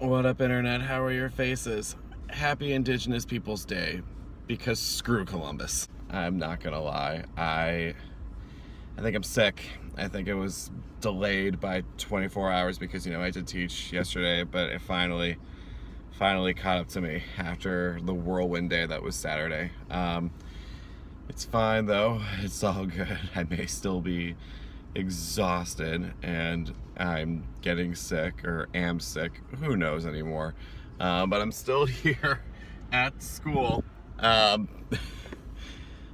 What up, Internet? How are your faces? Happy Indigenous Peoples Day, because screw Columbus. I'm not gonna lie. I think I'm sick. I think it was delayed by 24 hours because, I did teach yesterday, but it finally caught up to me after the whirlwind day that was Saturday. It's fine though. It's all good. I may still be exhausted and I'm getting sick or am sick. Who knows anymore? But I'm still here at school. I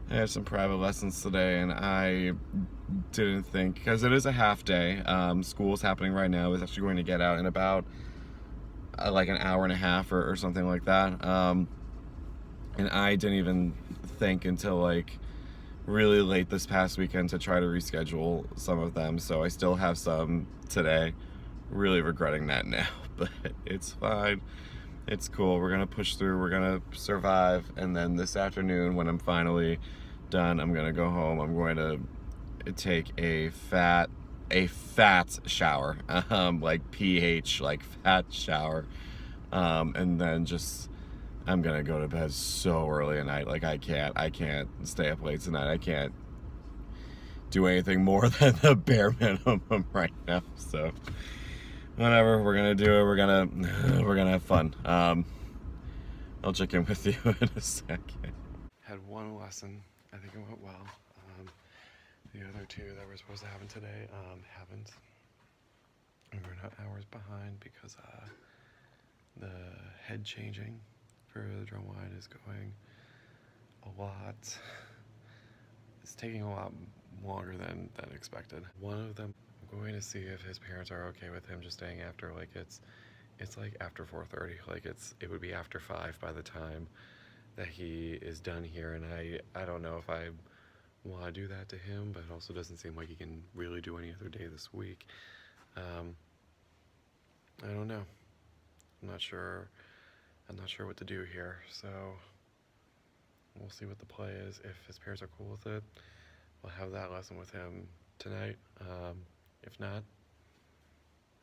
had some private lessons today and I didn't think, because it is a half day. School's happening right now. It's actually going to get out in about like an hour and a half or something like that. And I didn't even think until like really late this past weekend to try to reschedule some of them, so I still have some today. Really regretting that now, but it's fine. It's cool. We're gonna push through. We're gonna survive, and then this afternoon when I'm finally done, I'm gonna go home. I'm going to take a fat shower, like pH, like fat shower, and then just I'm gonna go to bed so early at night. Like I can't stay up late tonight. I can't do anything more than the bare minimum right now. So whatever, we're gonna do it. We're gonna have fun. I'll check in with you in a second. Had one lesson. I think it went well. The other two that we're supposed to have today haven't. And we're not hours behind because the head changing for the drum line is going a lot. It's taking a lot longer than expected. One of them, I'm going to see if his parents are okay with him just staying after. Like it's like after 4:30. Like it would be after 5 by the time that he is done here, and I don't know if I want to do that to him, but it also doesn't seem like he can really do any other day this week. I don't know. I'm not sure what to do here, so we'll see what the play is. If his parents are cool with it, we'll have that lesson with him tonight. If not,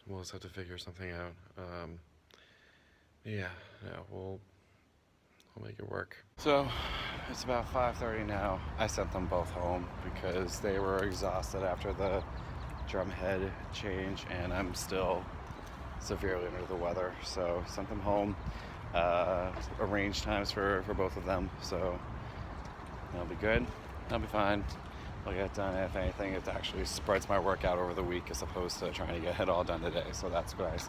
we'll just have to figure something out. Yeah, we'll make it work. So it's about 5:30 now. I sent them both home because they were exhausted after the drum head change, and I'm still severely under the weather. So sent them home. Arranged times for both of them, so that'll be good. I'll be fine. I'll get it done. If anything, it actually spreads my workout over the week as opposed to trying to get it all done today, so that's nice.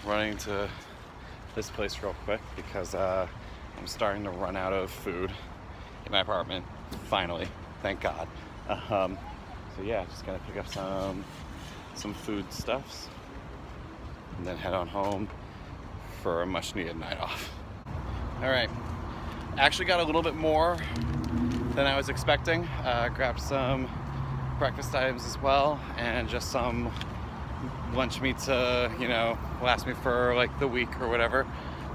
Running to this place real quick because I'm starting to run out of food in my apartment, finally, thank God. So yeah, just gonna pick up some food stuffs and then head on home for a much needed night off. All right, actually got a little bit more than I was expecting. Grabbed some breakfast items as well, and just some lunch meat to, last me for like the week or whatever.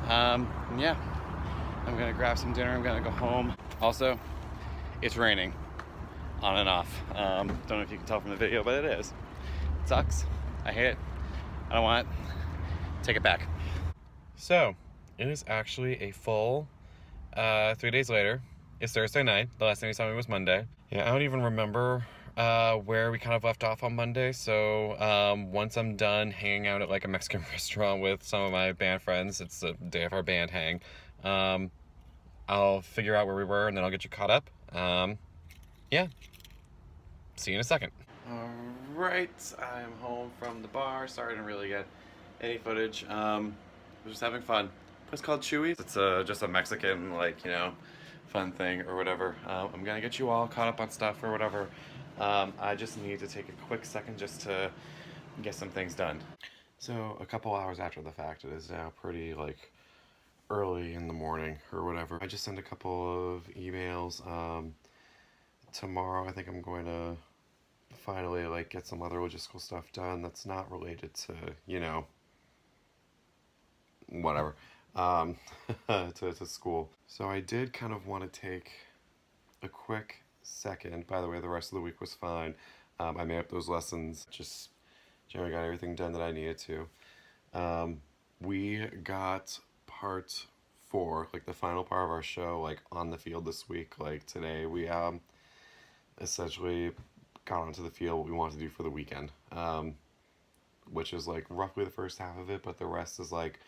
Yeah, I'm gonna grab some dinner. I'm gonna go home. Also, it's raining on and off. Don't know if you can tell from the video, but it is. It sucks. I hate it. I don't want it. Take it back. So, it is actually a full 3 days later. It's Thursday night. The last time you saw me was Monday. Yeah, I don't even remember where we kind of left off on Monday. So once I'm done hanging out at like a Mexican restaurant with some of my band friends, it's the day of our band hang, I'll figure out where we were and then I'll get you caught up. Yeah, see you in a second. All right, I'm home from the bar. Sorry I didn't really get any footage. We're just having fun. It's called Chewy's. It's just a Mexican, fun thing or whatever. I'm gonna get you all caught up on stuff or whatever. I just need to take a quick second just to get some things done. So a couple hours after the fact, it is now pretty early in the morning or whatever. I just sent a couple of emails. Tomorrow I think I'm going to finally get some other logistical stuff done that's not related to, whatever, to school. So I did kind of want to take a quick second. By the way, the rest of the week was fine. I made up those lessons, just generally got everything done that I needed to. We got part four, like the final part of our show, like on the field this week. Like today, we essentially got onto the field what we wanted to do for the weekend, which is like roughly the first half of it, but the rest is like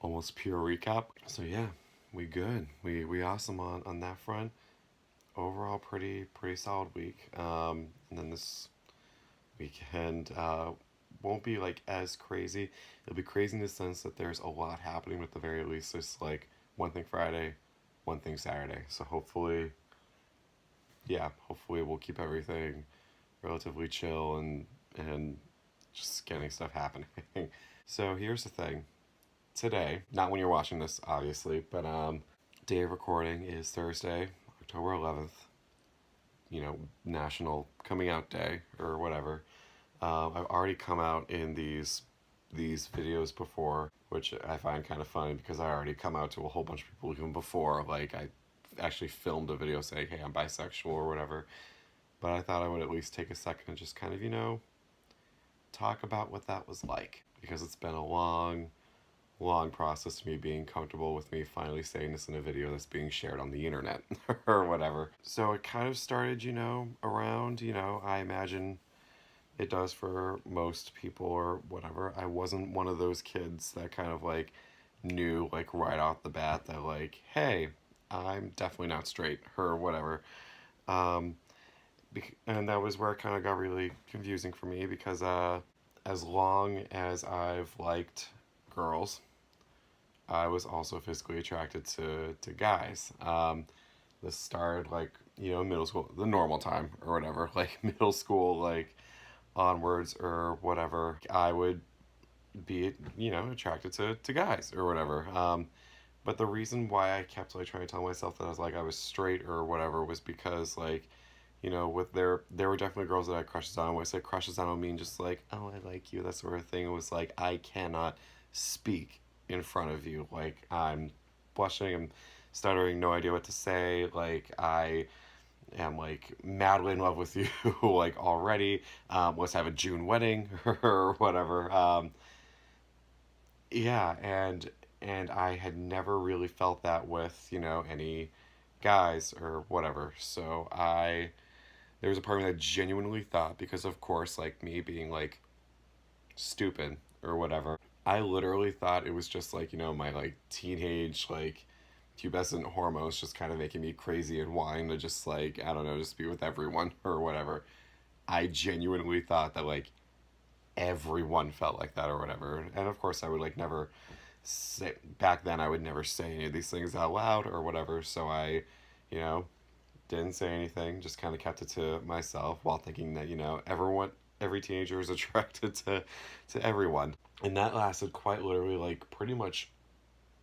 almost pure recap. So yeah, we good. We awesome on that front. Overall, pretty solid week. And then this weekend won't be like as crazy. It'll be crazy in the sense that there's a lot happening, but at the very least, it's like one thing Friday, one thing Saturday. So hopefully, yeah, hopefully we'll keep everything relatively chill and just getting stuff happening. So here's the thing. Today, not when you're watching this, obviously, but day of recording is Thursday, October 11th. You know, National Coming Out Day or whatever. I've already come out in these videos before, which I find kind of funny because I already come out to a whole bunch of people even before. Like I actually filmed a video saying, "Hey, I'm bisexual" or whatever. But I thought I would at least take a second and just kind of, talk about what that was like because it's been a long process to me being comfortable with me finally saying this in a video that's being shared on the internet or whatever. So it kind of started, around, I imagine it does for most people or whatever. I wasn't one of those kids that kind of like knew like right off the bat that like, hey, I'm definitely not straight or whatever. Um, and that was where it kind of got really confusing for me because as long as I've liked girls, I was also physically attracted to guys. This started like, middle school, the normal time or whatever, like middle school, like onwards or whatever. I would be, attracted to guys or whatever. But the reason why I kept like trying to tell myself that I was straight or whatever was because like, with there were definitely girls that I had crushes on. When I say crushes, I don't mean just like, oh, I like you, that sort of thing. It was like I cannot speak in front of you. Like I'm blushing and stuttering, no idea what to say. Like I am like madly in love with you, like already. Let's have a June wedding or whatever. Yeah, and I had never really felt that with any guys or whatever. So there was a part of me that genuinely thought, because of course like me being like stupid or whatever, I literally thought it was just like, my like teenage like pubescent hormones just kind of making me crazy and wanting to just like, I don't know, just be with everyone or whatever. I genuinely thought that like everyone felt like that or whatever. And of course I would like never say, back then I would never say any of these things out loud or whatever. So I, you know, didn't say anything, just kind of kept it to myself while thinking that, every teenager is attracted to everyone. And that lasted quite literally like pretty much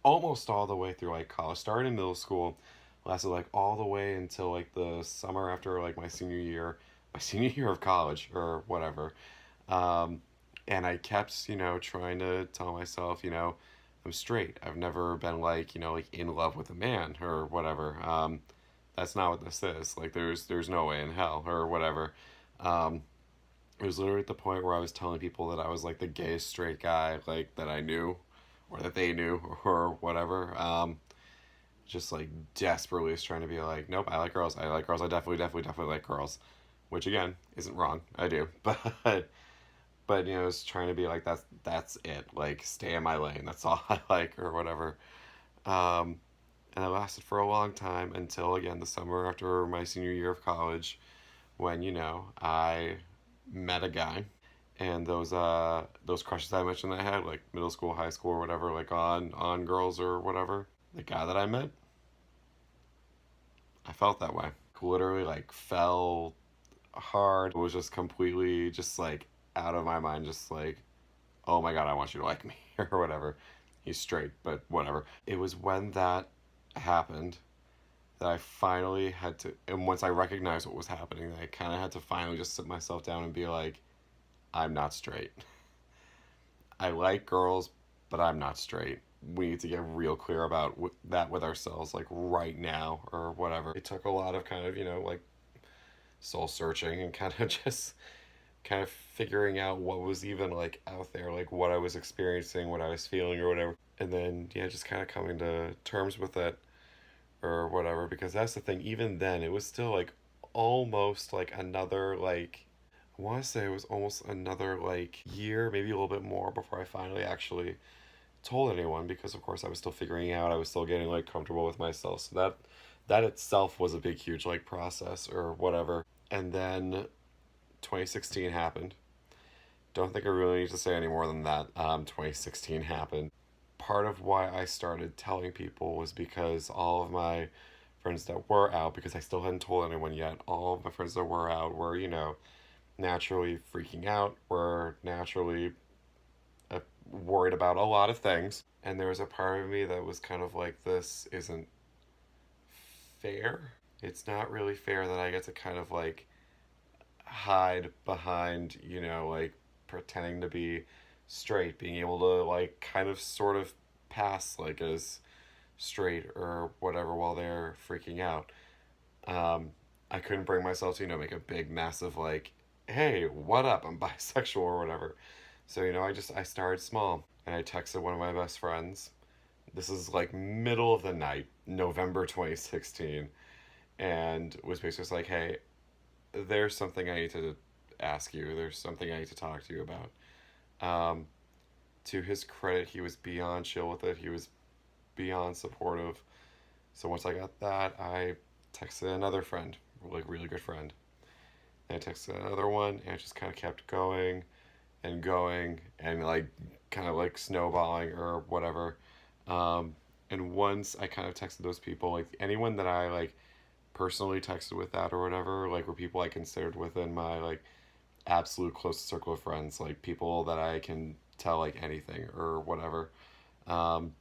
almost all the way through like college. Started in middle school, lasted like all the way until like the summer after like my senior year of college or whatever. Um, and I kept, trying to tell myself, I'm straight. I've never been like, like in love with a man or whatever. That's not what this is. Like there's no way in hell or whatever. Um, it was literally at the point where I was telling people that I was like the gayest straight guy like that I knew or that they knew or whatever. Just like desperately is trying to be like, nope, I like girls. I like girls. I definitely like girls, which again isn't wrong. I do, but it's trying to be like that's it. Like stay in my lane. That's all I like or whatever. Um, and it lasted for a long time until again the summer after my senior year of college, when I met a guy, and those crushes I mentioned that I had like middle school, high school, or whatever, like on girls or whatever. The guy that I met, I felt that way. Literally like fell hard. It was just completely just like out of my mind, just like, oh my god, I want you to like me or whatever. He's straight, but whatever. It was when that happened that I finally had to, and once I recognized what was happening, I kind of had to finally just sit myself down and be like, I'm not straight. I like girls, but I'm not straight. We need to get real clear about that with ourselves, like right now or whatever. It took a lot of kind of, like soul searching and kind of just kind of figuring out what was even like out there, like what I was experiencing, what I was feeling or whatever. And then yeah, just kind of coming to terms with it or whatever, because that's the thing, even then it was still like almost like another like, I want to say it was almost another like year, maybe a little bit more before I finally actually told anyone, because of course I was still figuring out, I was still getting like comfortable with myself. So that itself was a big huge like process or whatever. And then 2016 happened. Don't think I really need to say any more than that. 2016 happened. Part of why I started telling people was because all of my friends that were out, because I still hadn't told anyone yet, all of my friends that were out were, naturally freaking out, were naturally worried about a lot of things. And there was a part of me that was kind of like, this isn't fair. It's not really fair that I get to kind of like hide behind, like pretending to be straight, being able to like kind of sort of pass like as straight or whatever while they're freaking out. I couldn't bring myself to, make a big, massive like, hey, what up? I'm bisexual or whatever. So, I started small and I texted one of my best friends. This is like middle of the night, November 2016, and was basically just like, hey, there's something I need to ask you. There's something I need to talk to you about. Um, to his credit, he was beyond chill with it. He was beyond supportive. So once I got that, I texted another friend, like really good friend. And I texted another one, and it just kind of kept going and like kind of like snowballing or whatever. And once I kind of texted those people, like anyone that I like personally texted with that or whatever, like were people I considered within my like absolute closest circle of friends, like people that I can tell like anything or whatever. Um,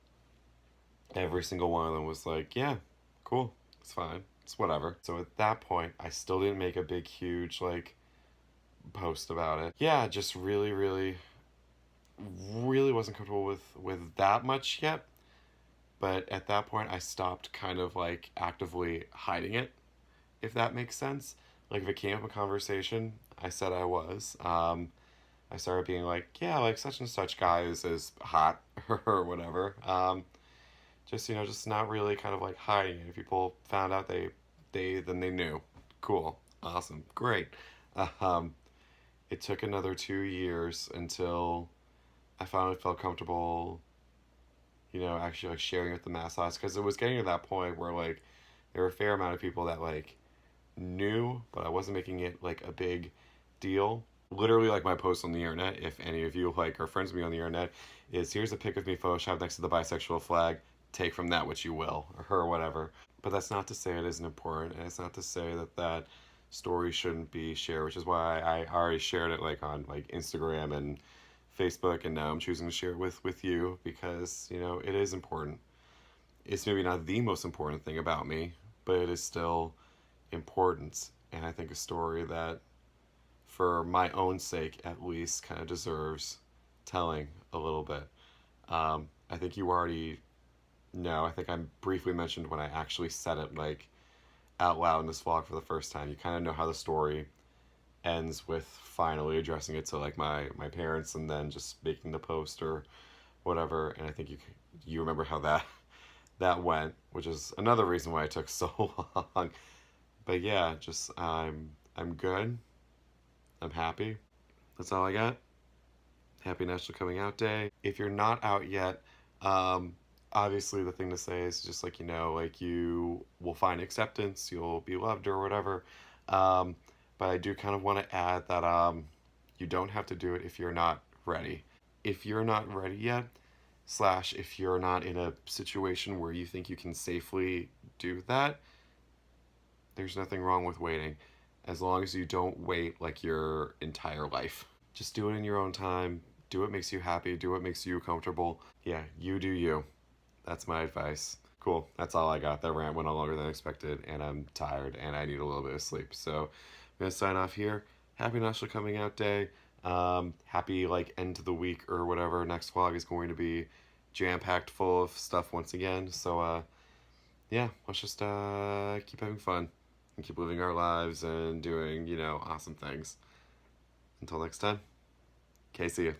every single one of them was like, yeah, cool, it's fine, it's whatever. So at that point, I still didn't make a big, huge like post about it. Yeah, just really, really, really wasn't comfortable with that much yet. But at that point, I stopped kind of like actively hiding it, if that makes sense. Like if it came up in conversation, I said I was. I started being like, yeah, like such and such guy is hot or whatever. Just not really kind of like hiding it. If people found out, then they knew. Cool, awesome, great. Um, it took another 2 years until I finally felt comfortable, actually like sharing with the mass audience, because it was getting to that point where like there were a fair amount of people that like knew, but I wasn't making it like a big deal. Literally, like my post on the internet, if any of you like are friends with me on the internet, is here's a pic of me photoshopped next to the bisexual flag. Take from that what you will, or whatever. But that's not to say it isn't important, and it's not to say that story shouldn't be shared, which is why I already shared it like on like Instagram and Facebook, and now I'm choosing to share it with you because it is important. It's maybe not the most important thing about me, but it is still important, and I think a story that, for my own sake at least, kind of deserves telling a little bit. I think you already know. I think I briefly mentioned when I actually said it like out loud in this vlog for the first time. You kind of know how the story ends with finally addressing it to like my parents and then just making the post or whatever. And I think you remember how that went, which is another reason why it took so long. But yeah, just I'm good. I'm happy. That's all I got. Happy National Coming Out Day. If you're not out yet, obviously the thing to say is just like, like you will find acceptance, you'll be loved or whatever. But I do kind of want to add that you don't have to do it if you're not ready. If you're not ready yet, / if you're not in a situation where you think you can safely do that, there's nothing wrong with waiting, as long as you don't wait like your entire life. Just do it in your own time. Do what makes you happy. Do what makes you comfortable. Yeah, you do you. That's my advice. Cool. That's all I got. That rant went on longer than expected, and I'm tired, and I need a little bit of sleep. So I'm going to sign off here. Happy National Coming Out Day. Happy, like, end of the week or whatever. Next vlog is going to be jam-packed full of stuff once again. So, yeah, let's just keep having fun and keep living our lives and doing, awesome things. Until next time, Casey.